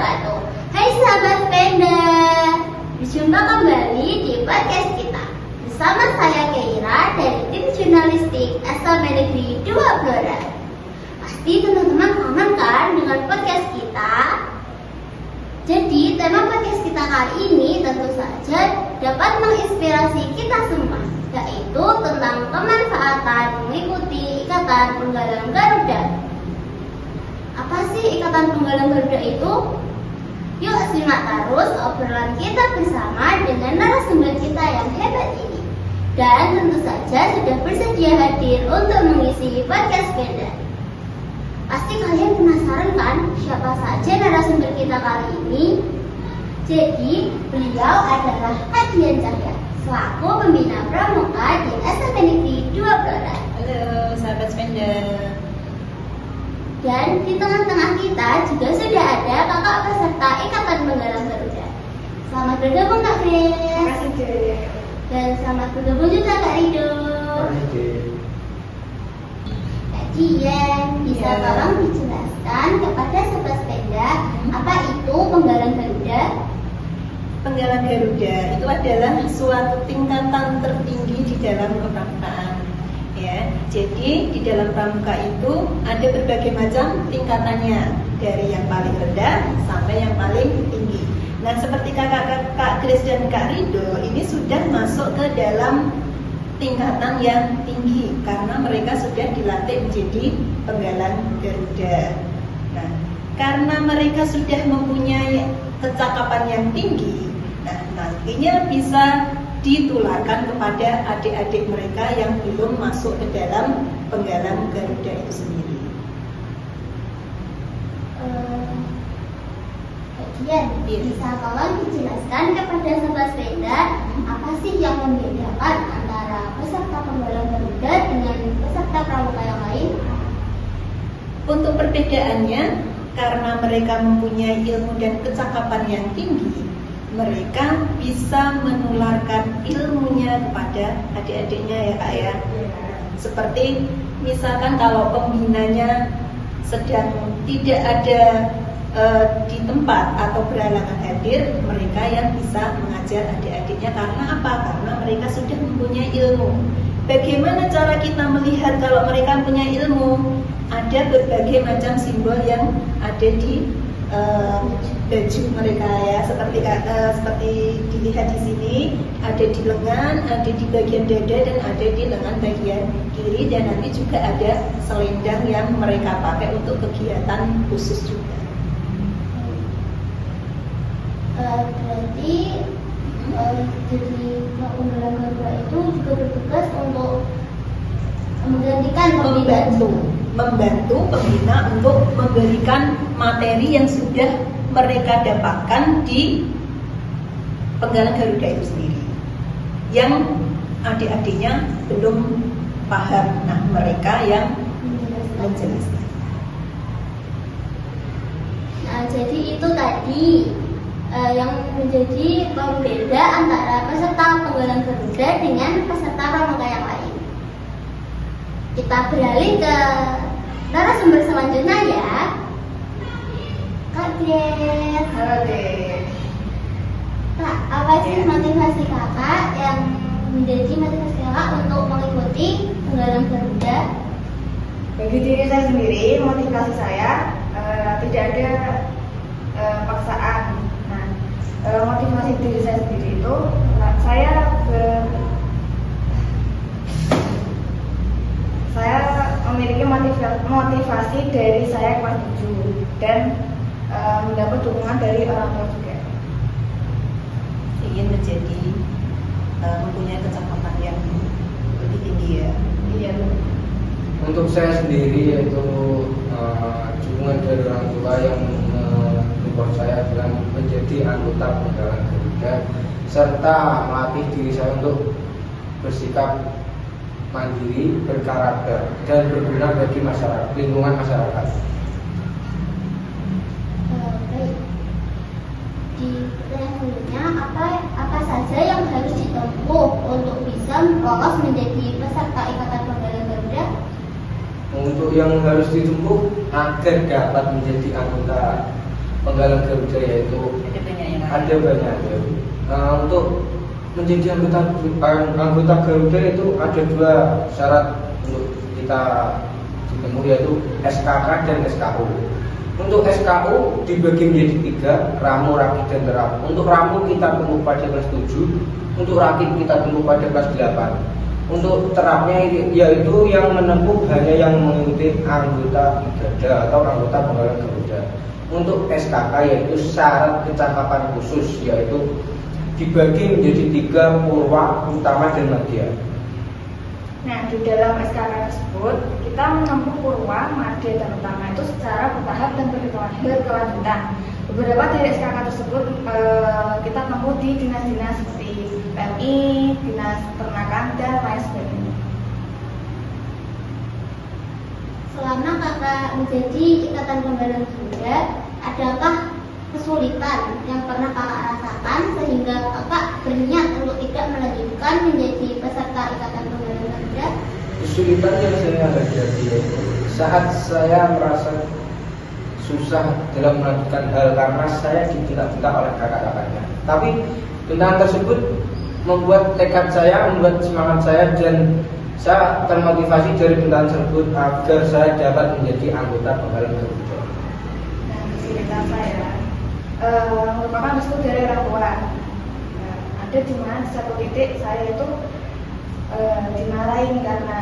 wabarakatuh. Hai sahabat sepeda, berjumpa kembali di podcast kita bersama saya Keira dari tim jurnalistik SMA Negeri 2 Blora. Pasti teman-teman kangen kan dengan podcast kita? Jadi tema podcast kita kali ini tentu saja dapat menginspirasi kita semua, yaitu tentang kemanfaatan mengikuti Ikatan Penggalang Garuda. Apa sih Ikatan Penggalang Garuda itu? Yuk simak terus obrolan kita bersama dengan narasumber kita yang hebat ini. Dan tentu saja sudah bersedia hadir untuk mengisi podcast sepeda. Pasti kalian penasaran kan siapa saja narasumber kita kali ini? Jadi beliau adalah Kak Dian Cahya, selaku pembina pramuka di SMA Negeri 2 Blora. Halo sahabat sepeda. Dan di tengah-tengah kita juga sudah ada kakak peserta Ikatan Penggalang Garuda. Selamat bergabung Kak Grace. Terima kasih Dek. Dan selamat bergabung juga Kak Rido. Kak Dian, bisa Ya. tolong dijelaskan kepada sobat sepeda apa itu Penggalang Garuda? Penggalang Garuda itu adalah suatu tingkatan tertinggi di dalam kepramukaan. Ya, jadi di dalam pramuka itu ada berbagai macam tingkatannya, dari yang paling rendah sampai yang paling tinggi. Nah, seperti Kak Grace dan Kak Rido ini sudah masuk ke dalam tingkatan yang tinggi karena mereka sudah dilatih menjadi penggalang Garuda. Nah, karena mereka sudah mempunyai kecakapan yang tinggi, nah nantinya bisa ditularkan kepada adik-adik mereka yang belum masuk ke dalam penggalang Garuda itu sendiri. Kak Dian, Iya. bisa tolong dijelaskan kepada sobat sepeda apa sih yang membedakan antara peserta Penggalang Garuda dengan peserta pramuka yang lain? Untuk perbedaannya, karena mereka mempunyai ilmu dan kecakapan yang tinggi, mereka bisa menularkan ilmunya kepada adik-adiknya ya Kak ya. Seperti misalkan kalau pembinanya sedang tidak ada di tempat atau berhalangan hadir, mereka yang bisa mengajar adik-adiknya. Karena apa? Karena mereka sudah mempunyai ilmu. Bagaimana cara kita melihat kalau mereka punya ilmu? Ada berbagai macam simbol yang ada di baju mereka ya, seperti dilihat di sini, ada di lengan, ada di bagian dada, dan ada di lengan bagian kiri, dan nanti juga ada selendang yang mereka pakai untuk kegiatan khusus juga. Berarti jadi Penggalang Garuda itu juga bertugas untuk menggantikan membantu pembina untuk memberikan materi yang sudah mereka dapatkan di Penggalang Garuda itu sendiri, yang adik-adiknya belum paham. Nah, mereka yang menjelaskan. Nah, jadi itu tadi yang menjadi pembeda antara peserta Penggalang Garuda dengan peserta pramuka yang lain. Kita beralih ke narasumber selanjutnya ya. Kak Grace. Halo Dek. Kak, apa sih motivasi kakak yang menjadi motivasi kakak untuk mengikuti Penggalang Garuda? Bagi diri saya sendiri, motivasi saya tidak ada paksaan. Nah, motivasi diri saya sendiri itu, saya memiliki motivasi dari saya kelas 7 dan mendapat dukungan dari orang tua juga. Ingin menjadi mempunyai kecakapan yang lebih tinggi ya. Iya. Untuk saya sendiri yaitu dukungan dari orang tua yang mendukung saya dengan menjadi anggota Penggalang Garuda serta melatih diri saya untuk bersikap mandiri, berkarakter dan berguna bagi masyarakat, lingkungan masyarakat. Baik. Di pertanyaan selanjutnya, apa saja yang harus ditempuh untuk bisa lolos menjadi peserta Ikatan Penggalang Garuda? Untuk yang harus ditempuh agar dapat menjadi anggota Penggalan Garuda, yaitu Ada banyak yang lain. ada banyak ya. Untuk menjadi anggota Garuda itu ada dua syarat untuk kita ditemui, yaitu SKK dan SKU. Untuk SKU dibagi menjadi tiga: Ramu, Rakit, dan Terap. Untuk Ramu kita tempuh pada kelas 7, untuk Rakit kita tempuh pada kelas 8. Untuk Terapnya yaitu yang menempuh hanya yang mengikuti anggota Igada atau anggota Penggalan Garuda. Untuk SKK yaitu syarat kecakapan khusus, yaitu dibagi menjadi tiga: Purwa, Utama, dan Madya. Nah, di dalam SKK tersebut kita menempuh Purwa, Madya, dan Utama itu secara bertahap dan berkelanjutan. Beberapa dari SKK tersebut kita tempuh di dinas-dinas seperti PMI, Dinas Peternakan, dan lain sebagainya. Selama kakak menjadi Ikatan Penggalan Garuda, adakah kesulitan yang pernah kakak rasakan sehingga kakak berniat untuk tidak melanjutkan menjadi peserta Ikatan Penggalan Garuda? Kesulitan yang saya hadapi yaitu saat saya merasa susah dalam melanjutkan hal karena saya dibentak-bentak oleh kakak-kakaknya. Tapi bentangan tersebut membuat tekad saya, membuat semangat saya, dan saya termotivasi dari bentangan tersebut agar saya dapat menjadi anggota Penggalan Garuda. Nah, kesulitan saya merupakan restu dari orang tua. Nah, ada di mana satu titik saya itu dimarahin karena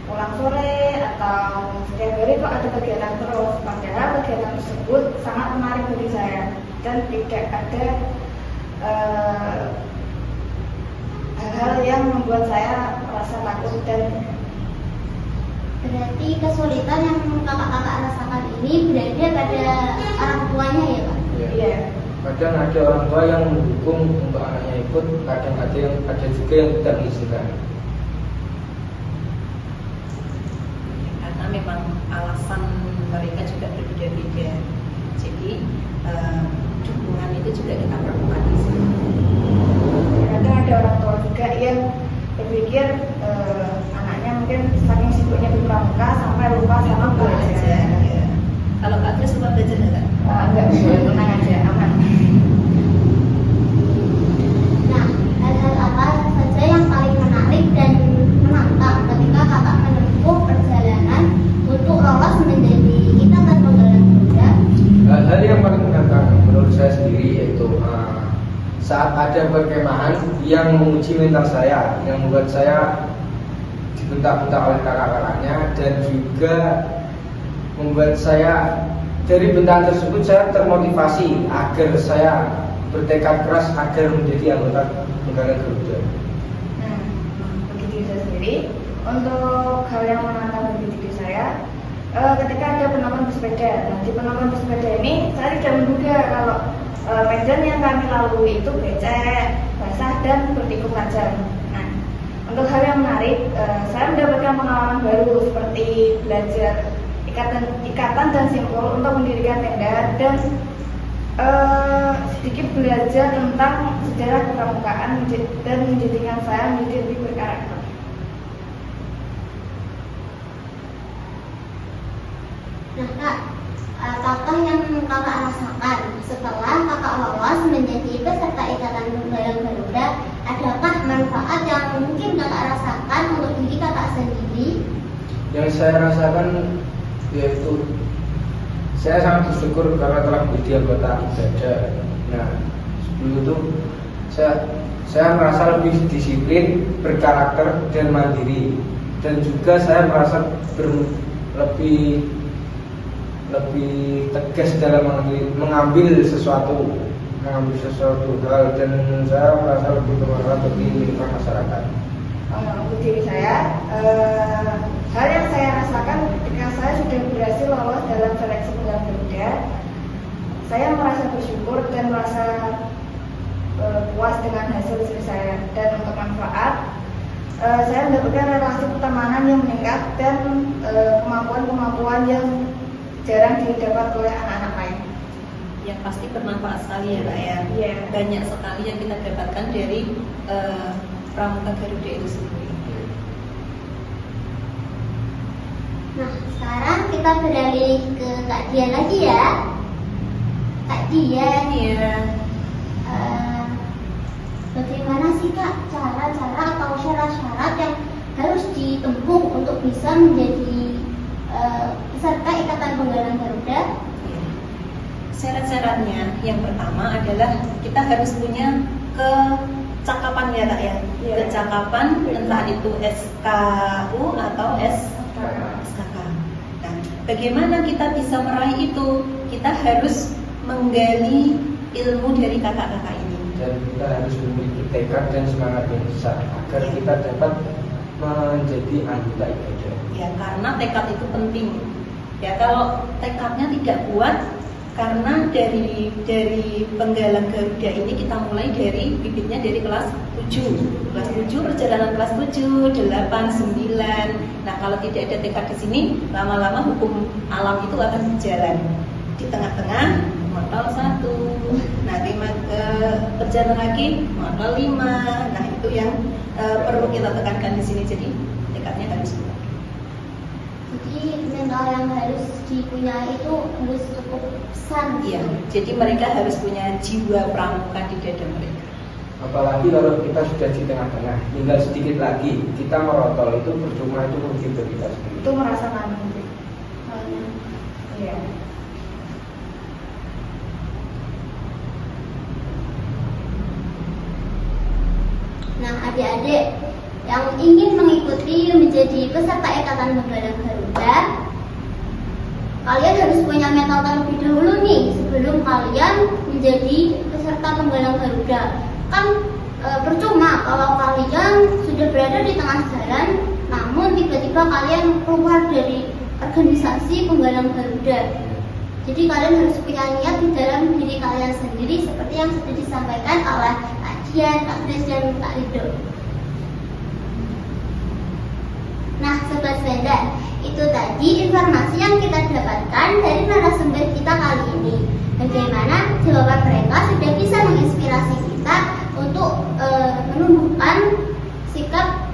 pulang sore atau setiap hari kok ada kegiatan terus, padahal kegiatan tersebut sangat menarik bagi saya dan tidak ada hal-hal yang membuat saya merasa takut. Dan Berarti kesulitan yang kakak-kakak rasakan ini berada pada orang tuanya ya Pak? iya, Kadang ada orang tua yang mendukung untuk anaknya ikut, kadang ada juga yang tidak mengizinkan. Karena memang alasan mereka juga berbeda-beda. Jadi dukungan itu juga kita perlukan di sini. kadang ada orang tua juga yang berpikir anaknya mungkin saking sibuknya di pramuka sampai lupa sama belajar. Ya. Kalau Kak Grace sempat belajar nggak? Enggak, tenang aja, aman. Nah, hal-hal apa saja yang paling menarik dan menantang ketika kakak menempuh perjalanan untuk lolos menjadi Ikatan Penggalan Garuda? Hal yang paling menantang menurut saya sendiri yaitu saat ada perkemahan yang menguji mental saya, yang membuat saya dibentak-bentak oleh kakak-kakaknya, dan juga membuat saya dari bentakan tersebut saya termotivasi agar saya bertekad keras agar menjadi anggota Penggalan Garuda. Nah, bagi diri saya sendiri, untuk hal yang menantang bagi diri saya, ketika ada penampilan bersepeda. Nah, di penampilan bersepeda ini saya tidak menduga kalau medan yang kami lalui itu becek, basah, dan bertikuk tajam. Nah, untuk hal yang menarik, saya mendapatkan pengalaman baru seperti belajar ikatan dan simpul untuk mendirikan tenda, dan sedikit belajar tentang sejarah kepramukaan dan menjadikan saya menjadi lebih berkarakter. Nah Kak, apakah yang kakak rasakan setelah kakak lolos menjadi peserta Ikatan Penggalan Garuda? Adakah manfaat yang mungkin kakak rasakan untuk diri kakak sendiri? Yang saya rasakan yaitu saya sangat bersyukur karena telah menjadi anggota Igada. Nah, sebelum itu saya merasa lebih disiplin, berkarakter, dan mandiri, dan juga saya merasa lebih tegas dalam mengambil sesuatu hal, dan saya merasa lebih bermanfaat bagi lingkungan masyarakat. Untuk diri saya, hal yang saya rasakan ketika saya sudah berhasil lolos dalam seleksi Penggalan Garuda, saya merasa bersyukur dan merasa puas dengan hasil diri saya. Dan untuk manfaat, saya mendapatkan relasi pertemanan yang meningkat dan kemampuan-kemampuan yang jarang didapat oleh anak-anak lain. Yang pasti bermanfaat sekali ya Kak ya. Iya. Banyak sekali yang kita dapatkan dari Pramuka Garuda itu sendiri. Nah, sekarang kita beralih ke Kak Dian lagi ya. Kak Dian, Iya. bagaimana sih Kak cara-cara atau syarat-syarat yang harus ditempuh untuk bisa menjadi peserta Ikatan Penggalang Garuda? Syarat-syaratnya yang pertama adalah kita harus punya kecakapan ya Kak ya. Iya. Kecakapan entah itu SKU atau SKK. Nah, bagaimana kita bisa meraih itu? Kita harus menggali ilmu dari kakak-kakak ini. Dan kita harus memiliki tekad dan semangat yang besar agar kita dapat menjadi anggota IKJ. Ya, karena tekad itu penting. Ya, kalau tekadnya tidak kuat, karena dari Penggalang Garuda ini kita mulai dari bibitnya dari kelas 7. Kelas 7 perjalanan kelas 7, 8, 9. Nah, kalau tidak ada tekad di sini, lama-lama hukum alam itu akan berjalan. Di tengah-tengah modal 1. Nah, berjalan lagi modal 5. Nah, itu yang perlu kita tekankan di sini. Jadi tekadnya harus kuat. Jadi mental yang harus dipunyai itu harus cukup besar. Iya, jadi mereka harus punya jiwa pramuka di dada mereka. Apalagi kalau kita sudah di tengah-tengah, tinggal sedikit lagi kita merotol, itu percuma, itu rugi bagi kita sendiri. Itu merasakan nanti. Iya. Nah, adik-adik yang ingin mengikuti menjadi peserta Ikatan Penggalang Garuda, kalian harus punya mental terlebih dahulu nih sebelum kalian menjadi peserta Penggalang Garuda. Kan percuma kalau kalian sudah berada di tengah jalan, namun tiba-tiba kalian keluar dari organisasi Penggalang Garuda. Jadi kalian harus punya niat di dalam diri kalian sendiri seperti yang sudah disampaikan oleh Kak Dian, Kak Grace, dan Kak Rido. Nah, Sobat Venda, itu tadi informasi yang kita dapatkan dari narasumber kita kali ini. Bagaimana jawaban mereka sudah bisa menginspirasi kita untuk menumbuhkan sikap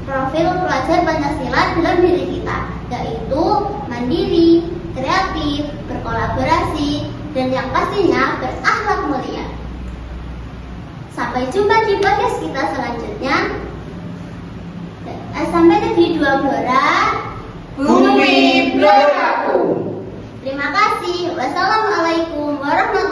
profil pelajar Pancasila dalam diri kita, yaitu mandiri, kreatif, berkolaborasi, dan yang pastinya berakhlak mulia. Sampai jumpa di podcast kita selanjutnya. Sampai negeri dua Blora, Bumi Bloraku. Terima kasih. Wassalamualaikum warahmatullahi wabarakatuh.